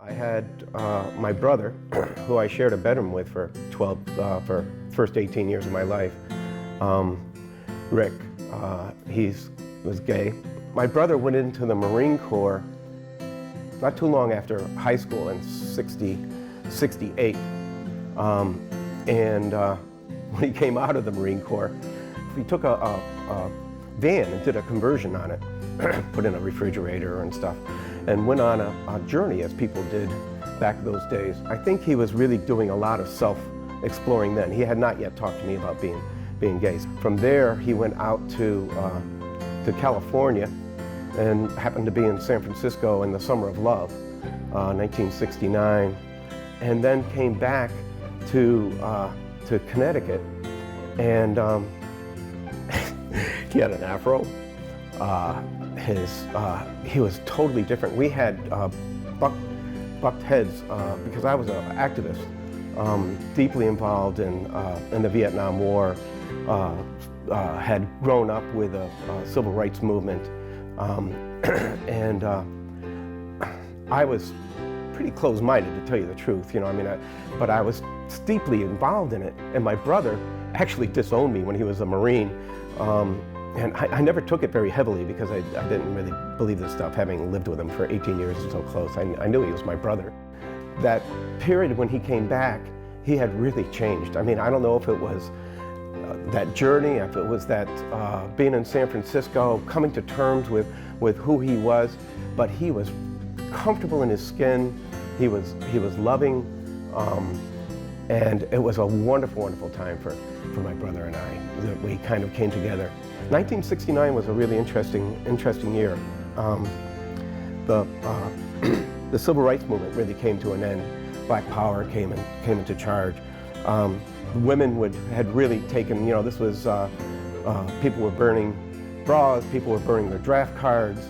I had my brother, who I shared a bedroom with for first 18 years of my life. Rick, he was gay. My brother went into the Marine Corps not too long after high school in '68. When he came out of the Marine Corps, he took a van and did a conversion on it, put in a refrigerator and stuff, and went on a journey as people did back those days. I think he was really doing a lot of self-exploring then. He had not yet talked to me about being gay. From there, he went out to California and happened to be in San Francisco in the Summer of Love, 1969, and then came back to Connecticut, and he had an afro. He was totally different. We had bucked heads because I was an activist, deeply involved in the Vietnam War, had grown up with a civil rights movement, and I was pretty closed-minded, to tell you the truth. But I was deeply involved in it. And my brother actually disowned me when he was a Marine. And I never took it very heavily because I didn't really believe this stuff, having lived with him for 18 years so close. I knew he was my brother. That period when he came back, he had really changed. I don't know if it was that journey, if it was that being in San Francisco, coming to terms with who he was, but he was comfortable in his skin. He was loving, and it was a wonderful, wonderful time for my brother and I, that we kind of came together. 1969 was a really interesting year. The civil rights movement really came to an end. Black power came into charge. Women had really taken, this was, people were burning bras, people were burning their draft cards.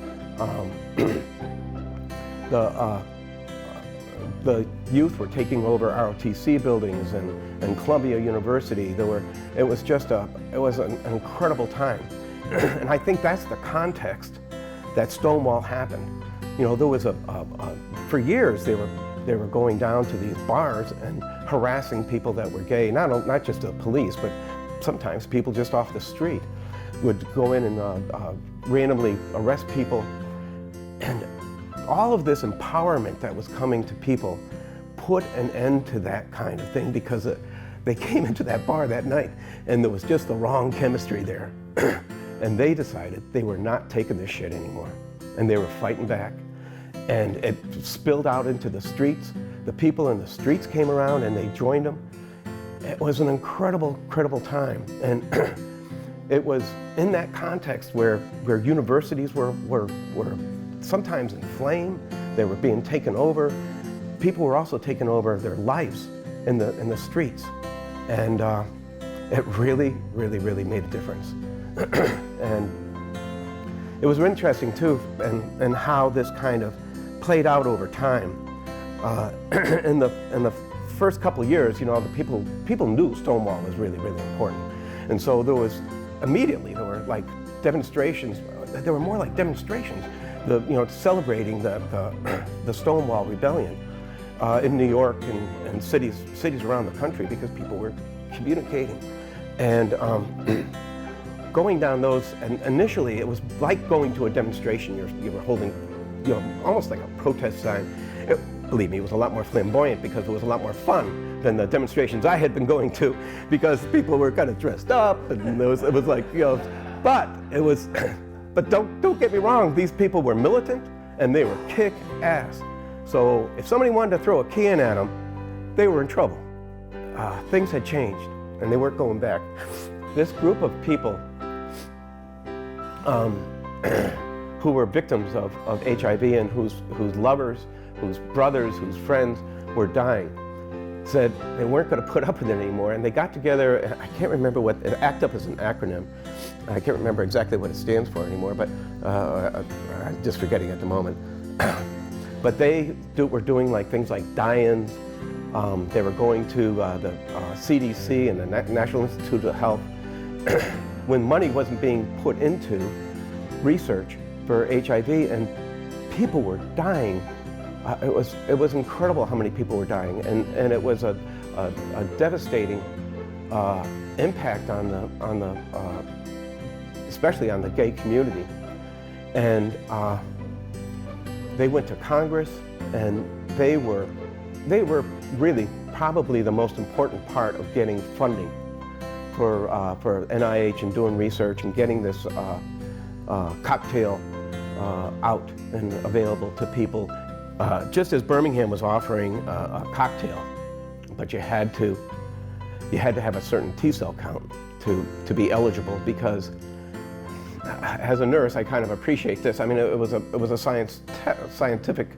The youth were taking over ROTC buildings and Columbia University. It was an incredible time. And I think that's the context that Stonewall happened. There was for years they were going down to these bars and harassing people that were gay, not just the police, but sometimes people just off the street would go in and randomly arrest people. And all of this empowerment that was coming to people put an end to that kind of thing, because they came into that bar that night and there was just the wrong chemistry there. And they decided they were not taking this shit anymore. And they were fighting back. And it spilled out into the streets. The people in the streets came around and they joined them. It was an incredible, incredible time. And it was in that context where universities were sometimes in flame. They were being taken over. People were also taking over their lives in the streets. And it really, really, really made a difference. And it was interesting too, and how this kind of played out over time. In the first couple of years, the people knew Stonewall was really, really important. And so there were like demonstrations. There were more like demonstrations, celebrating the Stonewall Rebellion in New York and cities around the country, because people were communicating. And going down those, and initially it was like going to a demonstration. You were holding, almost like a protest sign. Believe me, it was a lot more flamboyant because it was a lot more fun than the demonstrations I had been going to, because people were kind of dressed up, and it was like, but it was, but don't get me wrong, these people were militant and they were kick-ass. So if somebody wanted to throw a can at them, they were in trouble. Things had changed and they weren't going back. This group of people who were victims of HIV and whose lovers, whose brothers, whose friends were dying, said they weren't going to put up with it anymore, and they got together. I can't remember what, ACT UP is an acronym. I can't remember exactly what it stands for anymore, but I'm just forgetting at the moment. But they were doing like things like die-ins. They were going to the CDC and the National Institute of Health. When money wasn't being put into research for HIV, and people were dying it was incredible how many people were dying, and it was a devastating impact on the especially on the gay community. And they went to Congress, and they were really probably the most important part of getting funding for NIH and doing research and getting this cocktail out and available to people. Just as Birmingham was offering a cocktail, but you had to have a certain T-cell count to be eligible, because as a nurse, I kind of appreciate this. I mean, it was a scientific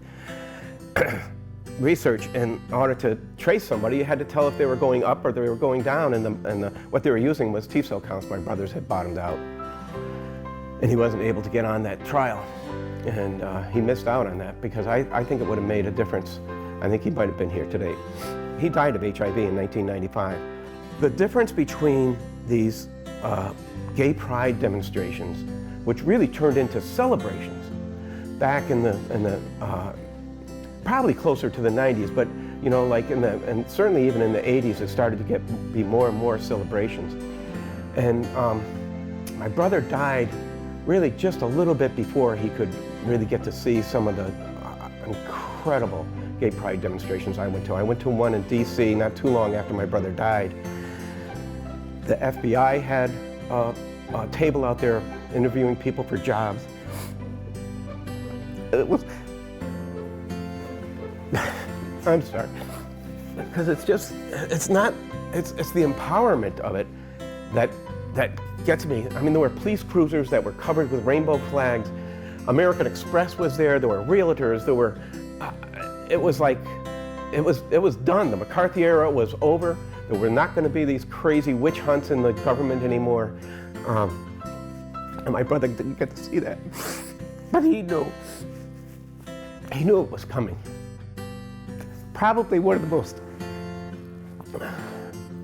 research. In order to trace somebody, you had to tell if they were going up or they were going down, and what they were using was T-cell counts. My brother's had bottomed out, and he wasn't able to get on that trial, and he missed out on that, because I think it would have made a difference. I think he might have been here today. He died of HIV in 1995. The difference between these gay pride demonstrations, which really turned into celebrations back in the probably closer to the 90s, but you know, like and certainly even in the 80s, it started to be more and more celebrations. And my brother died really just a little bit before he could really get to see some of the incredible gay pride demonstrations I went to. I went to one in DC not too long after my brother died. The FBI had a table out there interviewing people for jobs. It was, I'm sorry, because it's the empowerment of it that gets me. I mean, there were police cruisers that were covered with rainbow flags. American Express was there. There were realtors. There were. It was like, it was done. The McCarthy era was over. There were not going to be these crazy witch hunts in the government anymore. And my brother didn't get to see that, but he knew. He knew it was coming. Probably one of the most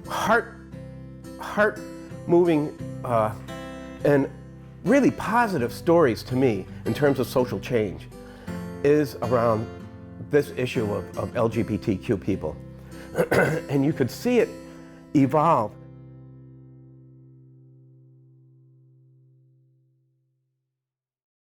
heart-moving and really positive stories to me in terms of social change is around this issue of LGBTQ people. And you could see it evolve